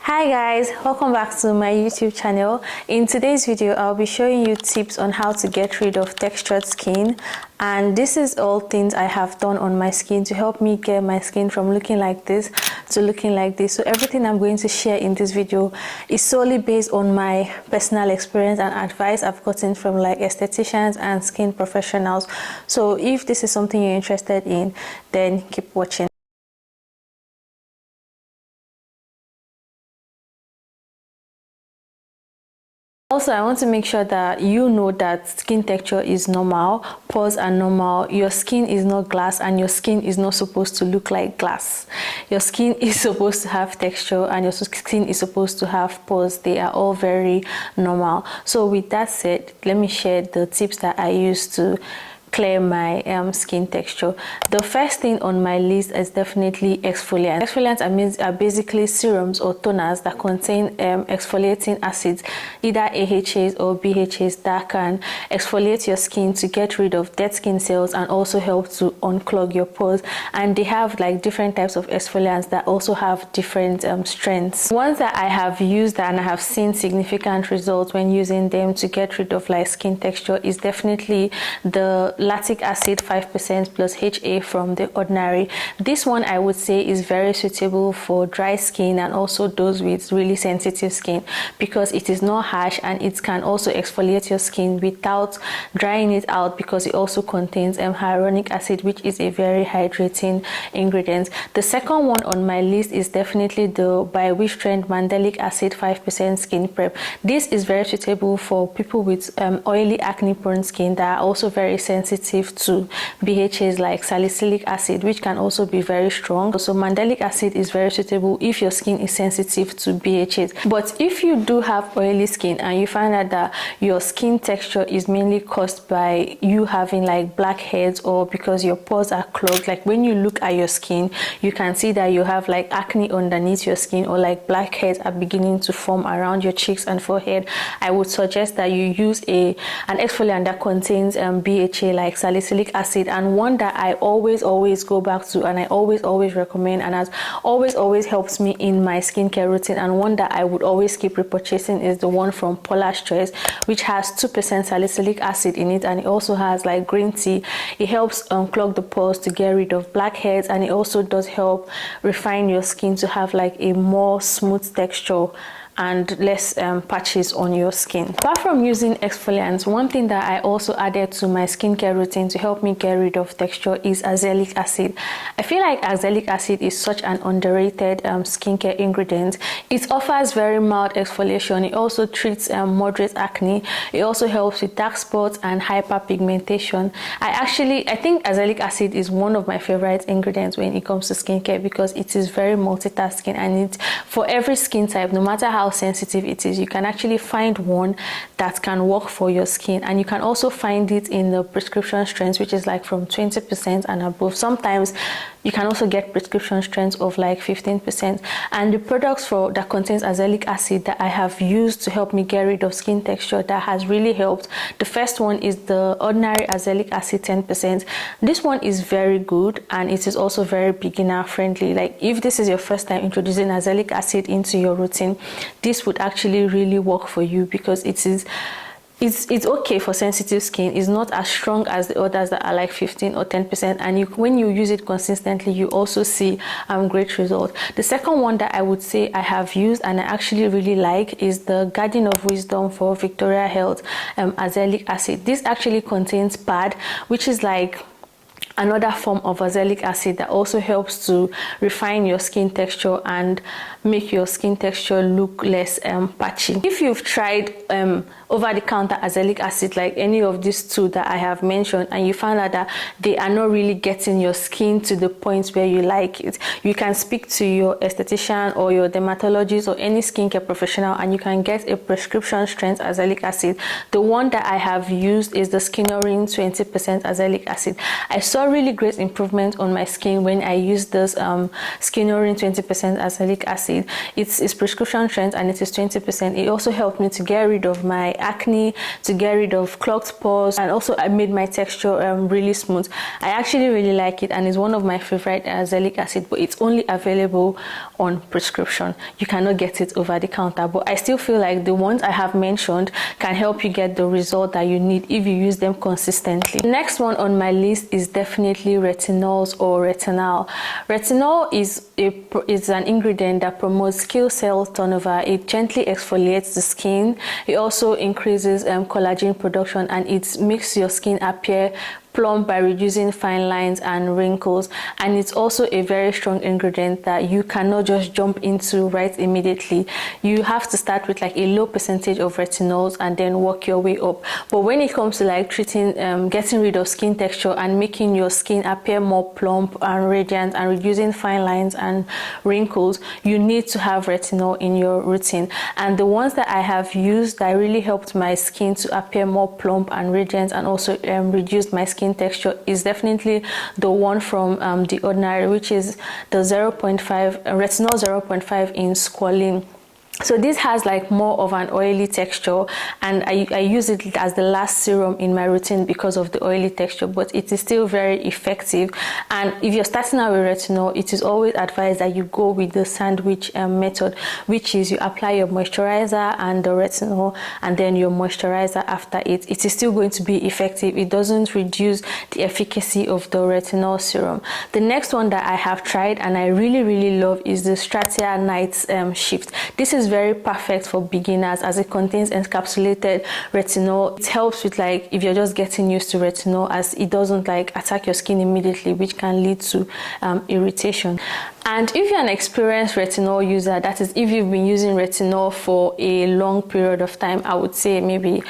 Hi guys, welcome back to my YouTube channel. In today's video, I'll be showing you tips on how to get rid of textured skin, and this is all things I have done on my skin to help me get my skin from looking like this to looking like this. So everything I'm going to share in this video is solely based on my personal experience and advice I've gotten from like estheticians and skin professionals. So if this is something you're interested in, then keep watching. Also, I want to make sure that you know that skin texture is normal, pores are normal, your skin is not glass, and your skin is not supposed to look like glass. Your skin is supposed to have texture and your skin is supposed to have pores. They are all very normal. So with that said, let me share the tips that I use to clear my skin texture. The first thing on my list is definitely exfoliants. Exfoliants are basically serums or toners that contain exfoliating acids, either AHAs or BHAs, that can exfoliate your skin to get rid of dead skin cells and also help to unclog your pores. And they have like different types of exfoliants that also have different strengths. Ones that I have used and I have seen significant results when using them to get rid of like skin texture is definitely the lactic acid 5% plus HA from The Ordinary. This one I would say is very suitable for dry skin and also those with really sensitive skin, because it is not harsh and it can also exfoliate your skin without drying it out, because it also contains hyaluronic acid, which is a very hydrating ingredient. The second one on my list is definitely the by Wish Trend Mandelic Acid 5% Skin Prep. This is very suitable for people with oily acne prone skin that are also very sensitive to BHAs like salicylic acid, which can also be very strong. So mandelic acid is very suitable if your skin is sensitive to BHAs. But if you do have oily skin and you find out that your skin texture is mainly caused by you having like blackheads or because your pores are clogged, like when you look at your skin, you can see that you have like acne underneath your skin or like blackheads are beginning to form around your cheeks and forehead, I would suggest that you use an exfoliant that contains BHA like salicylic acid, and one that I always go back to and I always recommend and has always helped me in my skincare routine, and one that I would always keep repurchasing is the one from Polar Stress, which has 2% salicylic acid in it, and it also has like green tea. It helps unclog the pores to get rid of blackheads, and it also does help refine your skin to have like a more smooth texture and less patches on your skin. Apart from using exfoliants, one thing that I also added to my skincare routine to help me get rid of texture is azelaic acid. I feel like azelaic acid is such an underrated skincare ingredient. It offers very mild exfoliation. It also treats moderate acne. It also helps with dark spots and hyperpigmentation. I think azelaic acid is one of my favorite ingredients when it comes to skincare, because it is very multitasking, and it's for every skin type, no matter how sensitive it is, you can actually find one that can work for your skin. And you can also find it in the prescription strengths, which is like from 20% and above. Sometimes you can also get prescription strengths of like 15%. And the products that contains azelaic acid that I have used to help me get rid of skin texture that has really helped, the first one is the Ordinary Azelaic Acid 10%. This one is very good, and it is also very beginner friendly. Like if this is your first time introducing azelaic acid into your routine, this would actually really work for you, because it's okay for sensitive skin. It's not as strong as the others that are like 15 or 10%, and when you use it consistently, you also see great results. The second one that I would say I have used and I actually really like is the Garden of Wisdom for Victoria Health Azelaic Acid. This actually contains PAD, which is like another form of azelaic acid that also helps to refine your skin texture and make your skin texture look less patchy. If you've tried over-the-counter azelaic acid, like any of these two that I have mentioned, and you found out that they are not really getting your skin to the point where you like it, you can speak to your esthetician or your dermatologist or any skincare professional, and you can get a prescription strength azelaic acid. The one that I have used is the Skinorin 20% azelaic acid. I saw really great improvement on my skin when I used this Skinorin 20% azelaic acid. It's prescription strength and it is 20%. It also helped me to get rid of my acne, to get rid of clogged pores, and also I made my texture really smooth. I actually really like it, and it's one of my favorite azelaic acid, but it's only available on prescription. You cannot get it over the counter, but I still feel like the ones I have mentioned can help you get the result that you need if you use them consistently. The next one on my list is definitely retinols or retinol. Retinol is an ingredient that promotes skin cell turnover. It gently exfoliates the skin. It also increases collagen production, and it makes your skin appear plump by reducing fine lines and wrinkles. And it's also a very strong ingredient that you cannot just jump into right immediately. You have to start with like a low percentage of retinols and then work your way up. But when it comes to like treating getting rid of skin texture and making your skin appear more plump and radiant and reducing fine lines and wrinkles, you need to have retinol in your routine. And the ones that I have used that really helped my skin to appear more plump and radiant and also reduced my skin texture is definitely the one from The Ordinary, which is the 0.5 retinol 0.5 in squalene. So this has like more of an oily texture, and I use it as the last serum in my routine because of the oily texture, but it is still very effective. And if you're starting out with retinol, it is always advised that you go with the sandwich method, which is you apply your moisturizer and the retinol and then your moisturizer after it. It is still going to be effective. It doesn't reduce the efficacy of the retinol serum. The next one that I have tried and I really love is the Stratia Night Shift. This is very perfect for beginners as it contains encapsulated retinol. It helps with like if you're just getting used to retinol, as it doesn't like attack your skin immediately, which can lead to irritation. And if you're an experienced retinol user, that is if you've been using retinol for a long period of time, I would say maybe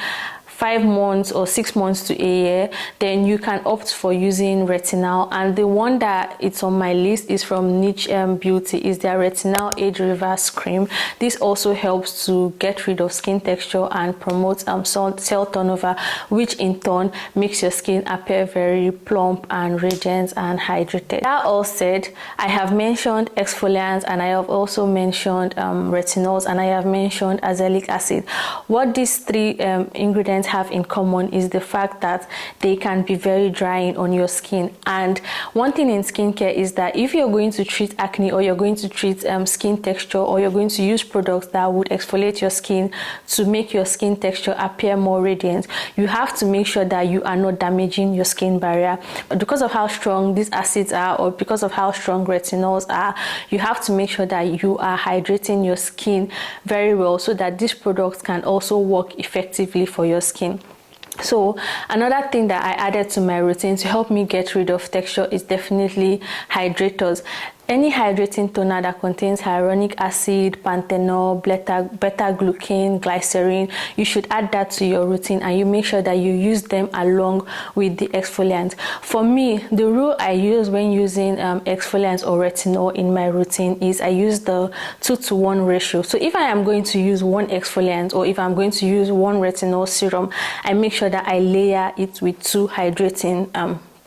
5 months or 6 months to a year, then you can opt for using retinol. And the one that it's on my list is from Niche Beauty, is their retinol age reverse cream. This also helps to get rid of skin texture and promotes cell turnover, which in turn makes your skin appear very plump and radiant and hydrated. That all said, I have mentioned exfoliants and I have also mentioned retinols and I have mentioned azelaic acid. What these three ingredients have in common is the fact that they can be very drying on your skin. And one thing in skincare is that if you're going to treat acne or you're going to treat skin texture, or you're going to use products that would exfoliate your skin to make your skin texture appear more radiant, you have to make sure that you are not damaging your skin barrier. Because of how strong these acids are, or because of how strong retinols are, you have to make sure that you are hydrating your skin very well so that these products can also work effectively for your skin. So another thing that I added to my routine to help me get rid of texture is definitely hydrators. Any hydrating toner that contains hyaluronic acid, panthenol, beta-glucan, glycerin, you should add that to your routine and you make sure that you use them along with the exfoliant. For me, the rule I use when using exfoliants or retinol in my routine is I use the 2:1 ratio. So if I am going to use one exfoliant or if I'm going to use one retinol serum, I make sure that I layer it with 2 hydrating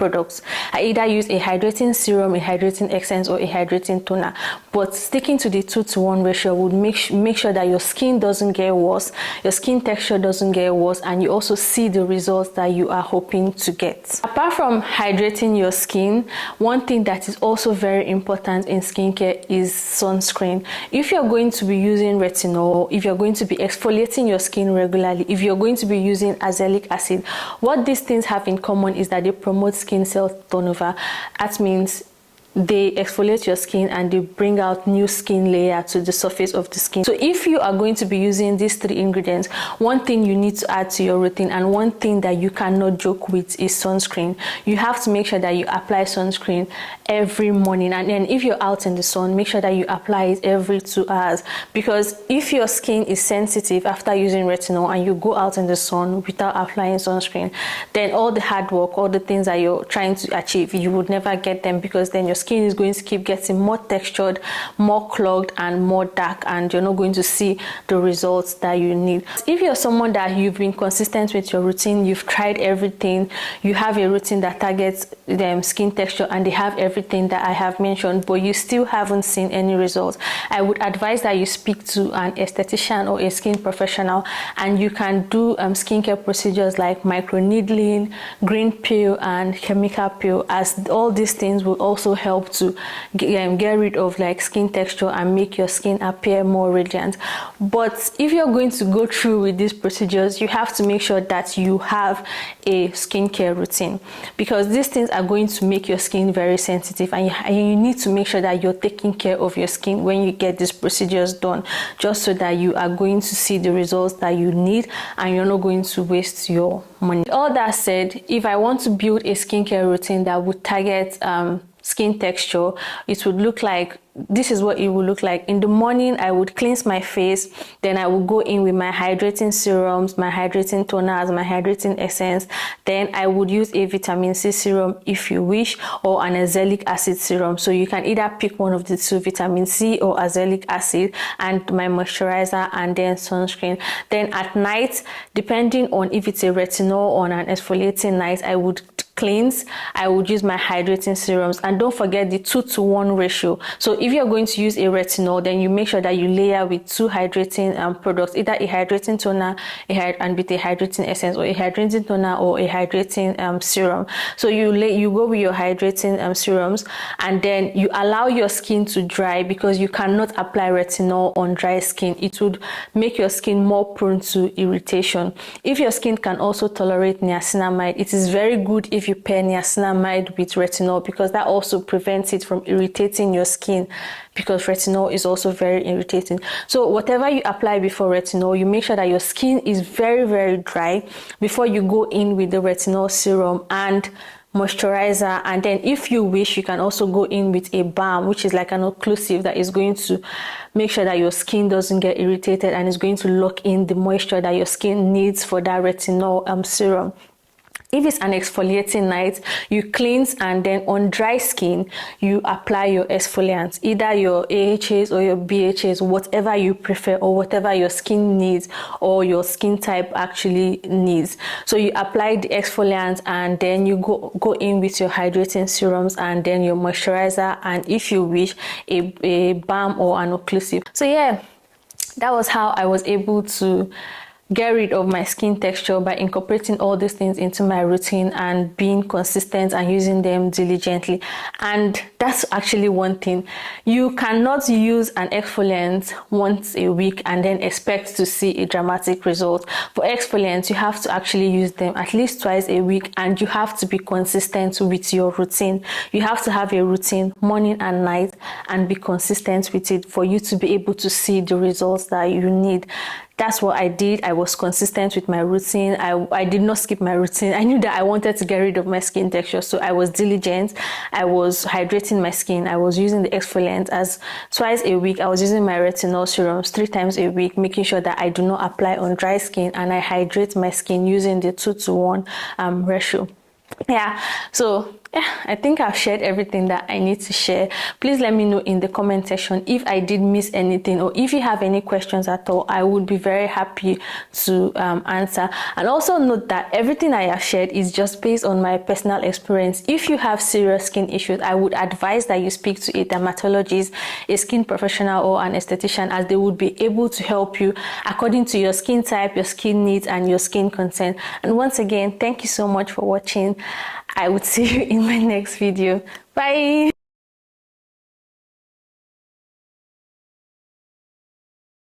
products. I either use a hydrating serum, a hydrating essence, or a hydrating toner. But sticking to the 2:1 ratio would make sure that your skin doesn't get worse, your skin texture doesn't get worse, and you also see the results that you are hoping to get. Apart from hydrating your skin, one thing that is also very important in skincare is sunscreen. If you're going to be using retinol, if you're going to be exfoliating your skin regularly, if you're going to be using azelaic acid, what these things have in common is that they promote skin cell turnover. That means they exfoliate your skin and they bring out new skin layer to the surface of the skin. So if you are going to be using these 3 ingredients, one thing you need to add to your routine and one thing that you cannot joke with is sunscreen. You have to make sure that you apply sunscreen every morning, and then if you're out in the sun, make sure that you apply it every 2 hours, because if your skin is sensitive after using retinol and you go out in the sun without applying sunscreen, then all the hard work, all the things that you're trying to achieve, you would never get them, because then your skin is going to keep getting more textured, more clogged, and more dark, and you're not going to see the results that you need. If you're someone that you've been consistent with your routine, you've tried everything, you have a routine that targets the skin texture and they have everything that I have mentioned, but you still haven't seen any results, I would advise that you speak to an esthetician or a skin professional, and you can do skincare procedures like microneedling, green peel, and chemical peel, as all these things will also help to get rid of like skin texture and make your skin appear more radiant. But if you're going to go through with these procedures, you have to make sure that you have a skincare routine, because these things are going to make your skin very sensitive, and you need to make sure that you're taking care of your skin when you get these procedures done, just so that you are going to see the results that you need and you're not going to waste your money. All that said, if I want to build a skincare routine that would target skin texture, it would look like this is what it would look like. In the morning, I would cleanse my face, then I would go in with my hydrating serums, my hydrating toners, my hydrating essence. Then I would use a vitamin C serum if you wish, or an azelaic acid serum. So you can either pick one of the two, vitamin C or azelaic acid, and my moisturizer, and then sunscreen. Then at night, depending on if it's a retinol or an exfoliating night, I would cleanse, I would use my hydrating serums, and don't forget the 2:1 ratio. So if you're going to use a retinol, then you make sure that you layer with 2 hydrating products, either a hydrating toner and with a hydrating essence, or a hydrating toner or a hydrating serum. So you go with your hydrating serums, and then you allow your skin to dry, because you cannot apply retinol on dry skin. It would make your skin more prone to irritation. If your skin can also tolerate niacinamide, it is very good if you pair niacinamide with retinol, because that also prevents it from irritating your skin, because retinol is also very irritating. So whatever you apply before retinol, you make sure that your skin is very, very dry before you go in with the retinol serum and moisturizer. And then if you wish, you can also go in with a balm, which is like an occlusive that is going to make sure that your skin doesn't get irritated and is going to lock in the moisture that your skin needs for that retinol serum. If it's an exfoliating night, you cleanse, and then on dry skin, you apply your exfoliants, either your AHAs or your BHAs, whatever you prefer, or whatever your skin needs or your skin type actually needs. So you apply the exfoliants, and then you go in with your hydrating serums, and then your moisturizer, and if you wish, a balm or an occlusive. So yeah, that was how I was able to get rid of my skin texture by incorporating all these things into my routine and being consistent and using them diligently. And that's actually one thing. You cannot use an exfoliant once a week and then expect to see a dramatic result. For exfoliants, you have to actually use them at least twice a week, and you have to be consistent with your routine. You have to have a routine morning and night and be consistent with it for you to be able to see the results that you need. That's what I did. I was consistent with my routine. I did not skip my routine. I knew that I wanted to get rid of my skin texture, so I was diligent. I was hydrating my skin. I was using the exfoliant as twice a week. I was using my retinol serums 3 times a week, making sure that I do not apply on dry skin, and I hydrate my skin using the 2:1 ratio. Yeah, so yeah, I think I've shared everything that I need to share. Please let me know in the comment section if I did miss anything, or if you have any questions at all. I would be very happy to answer. And also note that everything I have shared is just based on my personal experience. If you have serious skin issues, I would advise that you speak to a dermatologist, a skin professional, or an esthetician, as they would be able to help you according to your skin type, your skin needs, and your skin concern. And once again, thank you so much for watching. I would see you in my next video. Bye.